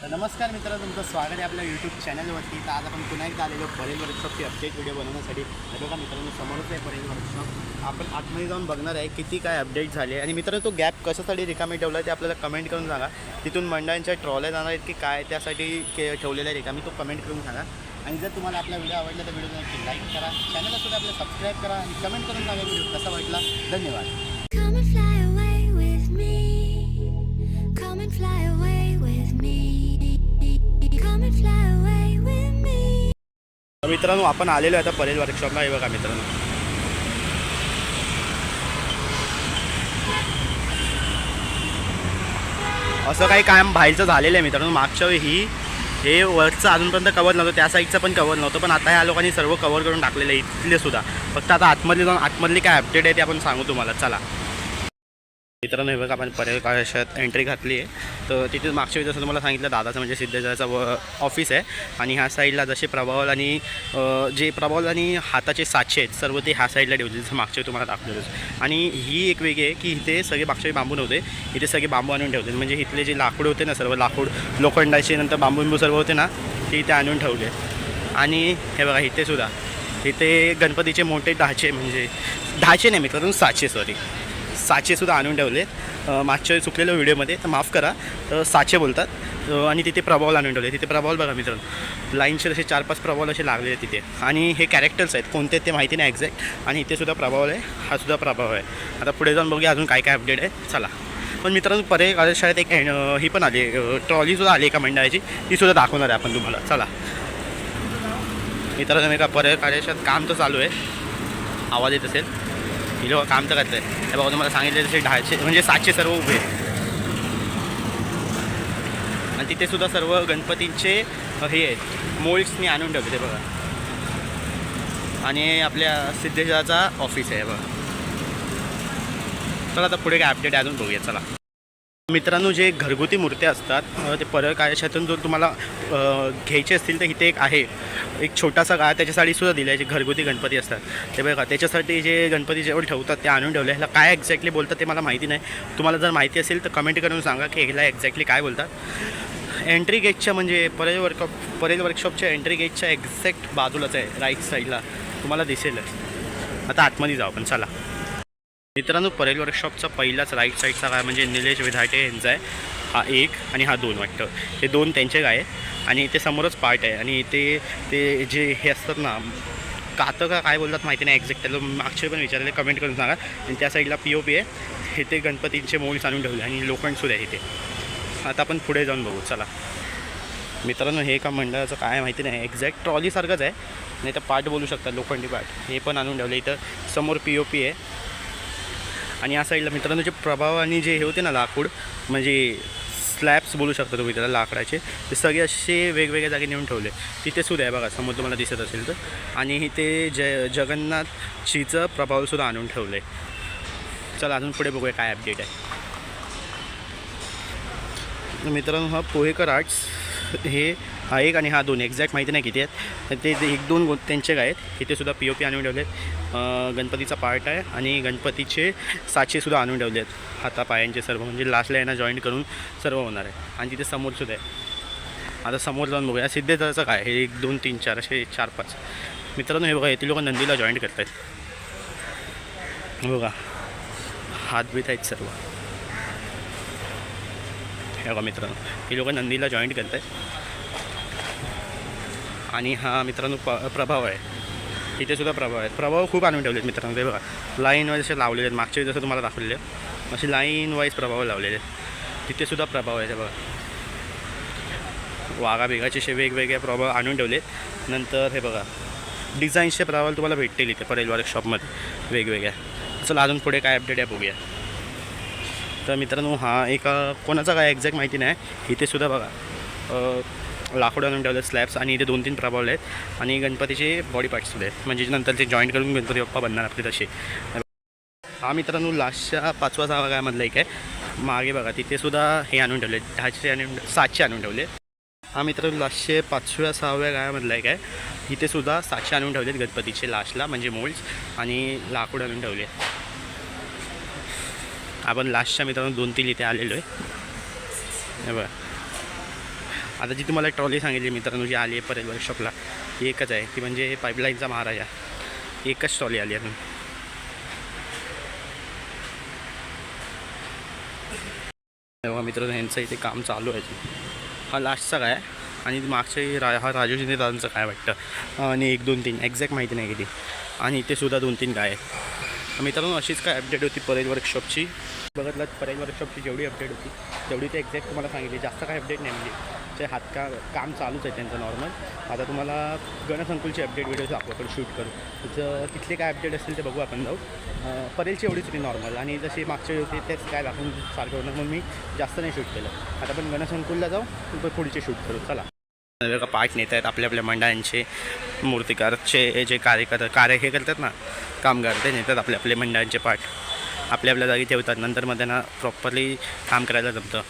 तर नमस्कार मित्रांनो, तुमचं स्वागत आहे आपल्या यूट्यूब चॅनलवरती. तर आज आपण पुन्हा एकदा आलेलो परेल वर्कशॉपची अपडेट व्हिडिओ बनवण्यासाठी. तर बघा मित्रांनो, समोरच आहे परेल वर्कशॉप. आपण आतमध्ये जाऊन बघणार आहे किती काय अपडेट झाले. आणि मित्रांनो, तो गॅप कशासाठी रिकामी ठेवला आहे ते आपल्याला कमेंट करून सांगा. तिथून मंडळांच्या ट्रॉल्या जाणार आहेत की काय, त्यासाठी ठेवलेला आहे रिकामी, तो कमेंट करून सांगा. आणि जर तुम्हाला आपला व्हिडिओ आवडला तर व्हिडिओ नक्की लाईक करा, चॅनलला सुद्धा आपल्याला सबस्क्राईब करा आणि कमेंट करून सांगा व्हिडिओ कसा वाटला. धन्यवाद. Come and fly away with me. Come and fly away with me. Come and fly away with me. मित्रांनो, आपण आलेलो आहे आता परेल वर्कशॉपला. हे बघा मित्रांनो, असं काही काम बाहेरचं झालेलं आहे मित्रांनो. मागच्या वेळी हे वरचं अजूनपर्यंत कवर नव्हतं, त्या साईडचं पण कवर नव्हतं, पण आता ह्या लोकांनी सर्व कवर करून टाकलेलं आहे इथले सुद्धा. फक्त आता आतमध्ये जाऊन आतमधली काय अपडेट आहे ते आपण सांगू तुम्हाला. चला मित्रांनो, हे बघा आपण परेल कॉलेजात एंट्री घातली आहे. तर तिथे मागच्या वेळी जसं तुम्हाला सांगितलं, दादाचं म्हणजे सिद्धेश्वराचं ऑफिस आहे. आणि ह्या साईडला जसे प्रभावल आणि जे प्रभावल आणि हाताचे साचे आहेत सर्व ते ह्या साईडला ठेवले, जसं मागच्या वेळी तुम्हाला दाखवलं. आणि ही एक वेगळी आहे की इथे सगळे मागच्या वेळी बांबू नव्हते, इथे सगळे बांबू आणून ठेवले. म्हणजे इथले जे लाकूड होते ना, सर्व लाकूड लोखंडाचे, नंतर बांबू सर्व होते ना, ते इथे आणून ठेवले. आणि हे बघा इथे सुद्धा, इथे गणपतीचे मोठे ढाचे, म्हणजे ढाचे नाही मित्रांनो, साचेसुद्धा आणून ठेवले. मागच्या चुकलेल्या व्हिडिओमध्ये, तर माफ करा, साचे बोलतात. आणि तिथे प्रभावल आणून ठेवले. तिथे प्रभावल बघा मित्रांनो, लाईनचे असे 4-5 प्रभावल असे लागले आहेत तिथे. आणि हे कॅरेक्टर्स आहेत, कोणते ते माहिती नाही एक्झॅक्ट. आणि इथे सुद्धा प्रभावल आहे, हा सुद्धा प्रभाव आहे. आता पुढे जाऊन बघूया अजून काय काय अपडेट आहे. चला. पण मित्रांनो, परेल कार्यशाळेत एक ही पण आली, ट्रॉलीसुद्धा आली एका मंडळाची, तीसुद्धा दाखवणार आहे आपण तुम्हाला. चला मित्रांनो, मी का परेल कार्यशाळेत काम तर चालू आहे, आवाज येत असेल. ही लोक काम तर करत आहे. हे बघा, तुम्हाला सांगितले तसे ढाचे म्हणजे साचे सर्व उभे. आणि तिथे सुद्धा सर्व गणपतींचे हे आहेत, मोल्ड्सनी आणून ठेवले ते बघा. आणि आपल्या सिद्धेश्वराचा ऑफिस आहे बघा. चला आता पुढे काय अपडेट आहे अजून बघूया. चला मित्रांनो, जे घरगुती मूर्त्या असतात ते परेल कार्यशाळेतून जर तुम्हाला घ्यायचे असतील तर इथे एक आहे, एक छोटासा गाळा त्याच्यासाठी सुद्धा दिला आहे. जे घरगुती गणपती असतात ते बघा, त्याच्यासाठी जे गणपती जेवढे ठेवतात ते आणून ठेवले. ह्याला काय एक्झॅक्टली बोलतात ते मला माहिती नाही. तुम्हाला जर माहिती असेल तर कमेंट करून सांगा की ह्याला एक्झॅक्टली काय बोलतात. एंट्री गेटच्या म्हणजे परेल वर्कशॉपच्या एंट्री गेटच्या एक्झॅक्ट बाजूलाच आहे, राईट साईडला तुम्हाला दिसेलच. आता आतमध्ये जाऊ आपण. चला मित्रांनो, परेल वर्कशॉपचा पहिलाच राईट साईडचा काय म्हणजे निलेश विधाटे यांचा आहे. हा एक आणि हा दोन वाटतं, हे दोन त्यांचे काय. आणि ते समोरच पार्ट आहे. आणि ते जे हे असतात ना, कातं का काय बोलतात माहिती नाही एक्झॅक्ट, त्याला मागचे पण विचारले, कमेंट करून सांगा. आणि त्या साईडला POP आहे, हे ते गणपतींचे मोल्ड्स आणून ठेवले आणि लोखंडसुद्धा आहे इथे. आता आपण पुढे जाऊन बघू. चला मित्रांनो, हे का मंडळाचं काय माहिती नाही, एक्झॅक्ट ट्रॉलीसारखंच आहे, नाही तर पार्ट बोलू शकता, लोखंडी पार्ट. हे पण आणून ठेवले. इथं समोर POP आहे. आणि या साईडला मित्रांनो, जे प्रभाव आणि जे हे होते ना लाकूड, म्हणजे स्लॅब्स बोलू शकता तुम्ही त्याला, लाकडाचे, ते सगळे असे वेगवेगळ्या जागी नेऊन ठेवले. तिथे सुद्धा आहे बघा, समोर तुम्हाला दिसत असेल तर. आणि इथे जगन्नाथजीचं प्रभावसुद्धा आणून ठेवलं आहे. चला अजून पुढे बघूया काय अपडेट आहे. मित्रांनो, हा पोहेकर आर्ट्स, हे हा एक आणि हा दोन, एक्झॅक्ट माहिती नाही किती आहेत ते. 1-2 त्यांचे काय आहेत. इथे सुद्धा POP आणून ठेवले आहेत. गणपतीचा पार्ट आहे आणि गणपतीचे साचेसुद्धा आणून ठेवले आहेत, हातापायांचे सर्व, म्हणजे लास्टला यांना जॉईंट करून सर्व होणार आहे. आणि तिथे समोरसुद्धा आहे. आता समोर जाऊन बघूया सिद्धेश्वराचं काय. हे 1, 2, 3, 4 असे 4-5 मित्रांनो. हे बघा, येथील लोक नंदीला जॉईंट करत आहेत. बघा, हातबीत आहेत सर्व. हे बघा मित्रांनो, हे लोक नंदीला जॉईंट करत आहेत. आणि हा मित्रांनो प्रभाव आहे, इथे सुद्धा प्रभाव आहे. प्रभाव खूप आणून ठेवले आहेत मित्रांनो. ते बघा, लाईन वाईज असे लावलेले आहेत. मागच्या जसं तुम्हाला दाखवलेले असे लाईन वाईज प्रभाव लावलेले आहेत. तिथे सुद्धा प्रभाव आहे. ते बघा, वाघा बेगाचे असे वेगवेगळे प्रभाव आणून ठेवले. नंतर हे बघा, डिझाईन्सचे प्रभाव तुम्हाला भेटतील इथे परेल वर्कशॉपमध्ये वेगवेगळ्या. चला अजून पुढे काय अपडेट आहे बघूया. तर मित्रांनो, हा एका कोणाचा काय एक्झॅक्ट माहिती नाही. इथे सुद्धा बघा लाकूड आणून ठेवले, स्लॅब्स. आणि इथे 2-3 प्रभावले आहेत. आणि गणपतीचे बॉडी पार्ट्ससुद्धा आहेत, म्हणजे नंतर ते जॉईंट करून गणपती बाप्पा बनणार आपले तसे. हा मित्रांनो, लास्टच्या 5व्या-6व्या गाळ्यामधला एक आहे. मागे बघा, तिथे सुद्धा हे आणून ठेवले, ढाचे आणि साचे आणून ठेवले. हा मित्रांनो, लास्टचे 5व्या-6व्या गाळ्यामधला एक आहे. इथे सुद्धा साचे आणून ठेवलेत गणपतीचे लास्टला, म्हणजे मोल्ड्स. आणि लाकूड आणून ठेवले. आपण लास्टच्या मित्रांनो 2-3 इथे आलेलो आहे. हे बघा, आता जी तुम्हाला ट्रॉली सांगितली मित्रांनो जी आली आहे परेल वर्कशॉपला ती एकच आहे, ती म्हणजे पाईपलाईनचा महाराजा. एकच ट्रॉली आली अजून. तेव्हा मित्रांनो यांचं इथे काम चालू आहे. हा लास्टचा काय आणि मागच्या हा राजू शिंदे दादांचं काय वाटतं आणि 1 2 3 एक्झॅक्ट माहिती नाही किती. आणि इथे सुद्धा 2 3 काय आहे. मित्रांनो अशीच काय अपडेट होती परेल वर्कशॉपची. बघितलं परेल वर्कशॉपची जेवढी अपडेट होती तेवढी ते एक्झॅक्ट तुम्हाला सांगितली. जास्त काय अपडेट नाही, म्हणजे ते काम चालूच आहे त्यांचं नॉर्मल. आता तुम्हाला गणसंकुलची अपडेट व्हिडिओ आपल्याकडे शूट करू. तिथं तिथले काय अपडेट असतील ते बघू आपण जाऊ. परेलची एवढीच होती नॉर्मल आणि जशी मागच्या होती तेच काय दाखवून सारखं होतं म्हणून मी जास्त नाही शूट केलं. आता आपण गणसंकुलला जाऊ पुढचे शूट करू. चला. का पार्ट नेत आहेत आपल्या आपल्या मंडळांचे मूर्तिकारचे जे कार्य हे करतात ना कामगार, ते नेतात आपल्या आपले मंडळांचे पार्ट आपल्या आपल्या जागी ठेवतात. नंतर मग त्यांना प्रॉपरली काम करायला जमतं.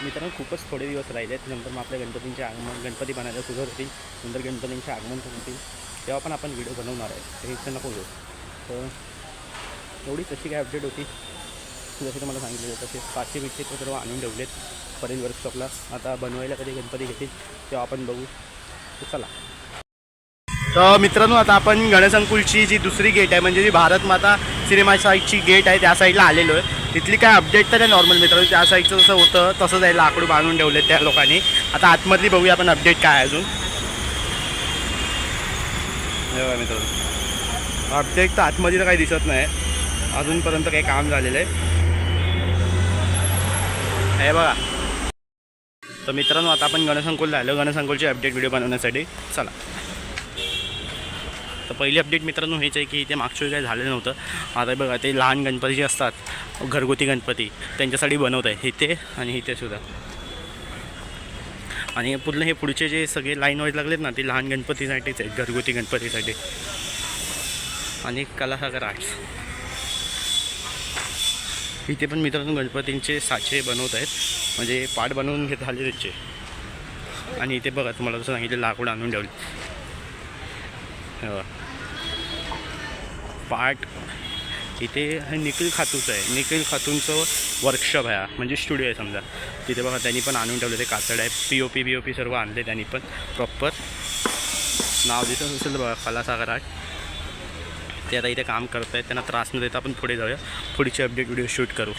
मित्रांनो खूपच थोडे दिवस राहिले आहेत, नंतर मग आपल्या गणपतींचे आगमन, गणपती बनायला सुरुवात होतील. नंतर गणपतींचे आगमन होतील तेव्हा पण आपण व्हिडिओ बनवणार आहे. हे इथं नको घेऊ. तर एवढीच अशी काय अपडेट होती. जसे तुम्हाला सांगितलं तसे 500 बिटचे ते सर्व आणून ठेवलेत परेल वर्कशॉपला. आता बनवायला कधी गणपती घेतील तेव्हा आपण बघू. चला. तर मित्रांनो आता आपण गणसंकुलची जी दुसरी गेट आहे म्हणजे जी भारत माता सिनेमा साईडची गेट आहे त्या साईडला आलेलो आहे. तिथली काय अपडेट तर आहे नॉर्मल मित्रांनो. त्या साईडचं जसं होतं तसंच आहे, लाकडू बांधून ठेवले त्या लोकांनी. आता आतमधली बघूया आपण अपडेट काय आहे अजून. मित्रांनो अपडेट तर आतमध्ये तर काही दिसत नाही अजूनपर्यंत, काही काम झालेलं आहे हे बघा. तर मित्रांनो आता आपण गणसंकुलला आलो गणसंकुलची अपडेट व्हिडिओ बनवण्यासाठी. चला. तर पहिली अपडेट मित्रांनो हेच आहे की इथे मागच्या वेळी काही झालेलं नव्हतं. आता बघा ते लहान गणपती जे असतात घरगुती गणपती त्यांच्यासाठी बनवत आहे इथे आणि इथे सुद्धा. आणि पूर्ण हे पुढचे जे सगळे लाईन वाईज लागलेत ना ते लहान गणपतीसाठीच आहेत, घरगुती गणपतीसाठी. आणि कलासागर आर्ट्स इथे पण मित्रांनो गणपतींचे साचे बनवत आहेत, म्हणजे पाट बनवून घेत झाले त्यांचे. आणि इथे बघा तुम्हाला जसं सांगितलं लाकूड आणून ठेवले पाट. इथे हे निखिल खातूचं आहे, निखिल खातूंचं वर्कशॉप आहे म्हणजे स्टुडिओ आहे समजा. तिथे बघा त्यांनी पण आणून ठेवले ते कातड आहे, POP सर्व आणले त्यांनी पण प्रॉपर. नाव दिसत असेल बघा कलासागर आर्ट. ते आता इथे काम करत आहेत, त्यांना त्रास न देता आपण पुढे जाऊया, पुढचे अपडेट व्हिडिओ शूट करू.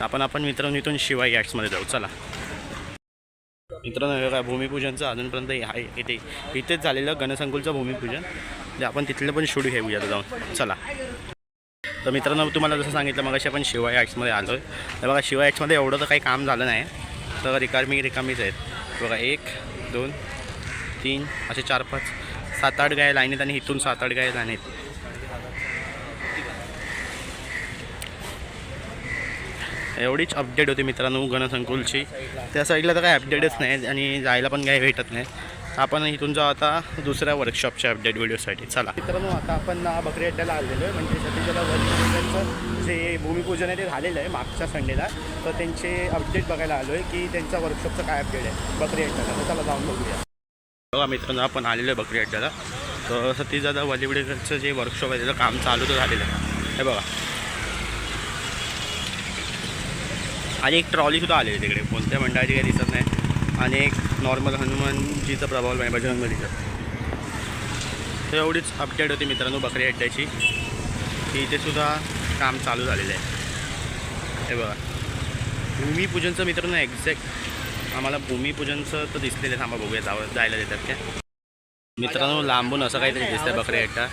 आपण मित्रांनो इथून शिवाई आर्ट्समध्ये जाऊ. चला. मित्रांनो काय भूमिपूजनचं अजूनपर्यंत आहे इथेच झालेलं गणसंकुलचं भूमिपूजन. ते आपण तिथलं पण शूट घेऊया जाऊन. चला. तर मित्रांनो तुम्हाला जसं सांगितलं मग आपण शिवाई आर्ट्समध्ये आलो आहे. तर बघा शिवाई आर्ट्समध्ये एवढं तर काही काम झालं नाही, तर रिकामीच आहेत बघा. 1 2 3 असे 4 5 7 8 गाय लाईन आहेत आणि इथून 7 8 गाय लाईन आहेत. एवढीच अपडेट होती मित्रांनो गणसंकुलची. त्या साईडला तर काही अपडेटच नाही आणि जायला पण काही भेटत नाही. आपण इथून जाऊ आता दुसऱ्या वर्कशॉपच्या अपडेट व्हिडिओसाठी. चला. मित्रांनो आता आपण बकरी अड्ड्याला आलेलो आहे, म्हणजे सध्याला वर्कशॉपचं जे भूमिपूजन आहे ते झालेलं आहे मागच्या संडेला. तर त्यांचे अपडेट बघायला आलो आहे की त्यांच्या वर्कशॉपचं काय अपडेट आहे बकरी अड्ड्याला. तर चला जाऊन बघूया. बघा मित्रांनो आपण आलेलो आहे बकरी अड्ड्याला. तर सतीजादा वलिवडेकरचं जे वर्कशॉप आहे त्याचं काम चालू तर झालेलं आहे. हे बघा. आणि एक ट्रॉलीसुद्धा आलेली आहे तिकडे, कोणत्या मंडळाची काही दिसत नाही. आणि एक नॉर्मल हनुमानजीचा प्रभाव आहे बजरंगबलीचा. तर एवढीच अपडेट होती मित्रांनो बकरी अड्ड्याची, की इथेसुद्धा काम चालू झालेलं आहे. हे बघा भूमिपूजनचं मित्रांनो एक्झॅक्ट आम्हाला भूमिपूजनचं तर दिसलेलं आहे. थांबा बघूया जायला देतात काय. मित्रांनो लांबून असं काहीतरी दिसतं बकरी अड्डा,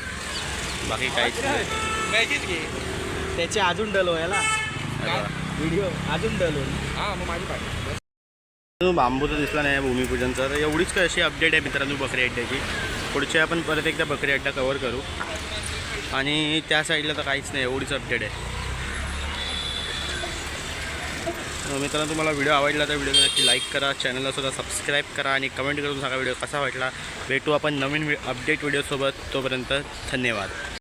बाकी काहीच नाही. त्याचे अजून डल व्हायला व्हिडिओ अजून डल होईल. हां मग माझी पाठी बांबू तर दिसला नाही भूमिपूजनचा. तर एवढीच काय अशी अपडेट आहे मित्रांनो बकरी अड्ड्याची. पुढचे आपण परत एकदा बकरी अड्डा कवर करू. आणि त्या साईडला तर काहीच नाही, एवढीच अपडेट आहे. मित्रांनो तुम्हाला व्हिडिओ आवडला तर व्हिडिओ नक्की लाईक करा, चॅनलला सुद्धा सबस्क्राईब करा आणि कमेंट करून सांगा व्हिडिओ कसा वाटला. भेटू आपण नवीन अपडेट व्हिडिओसोबत. तोपर्यंत धन्यवाद.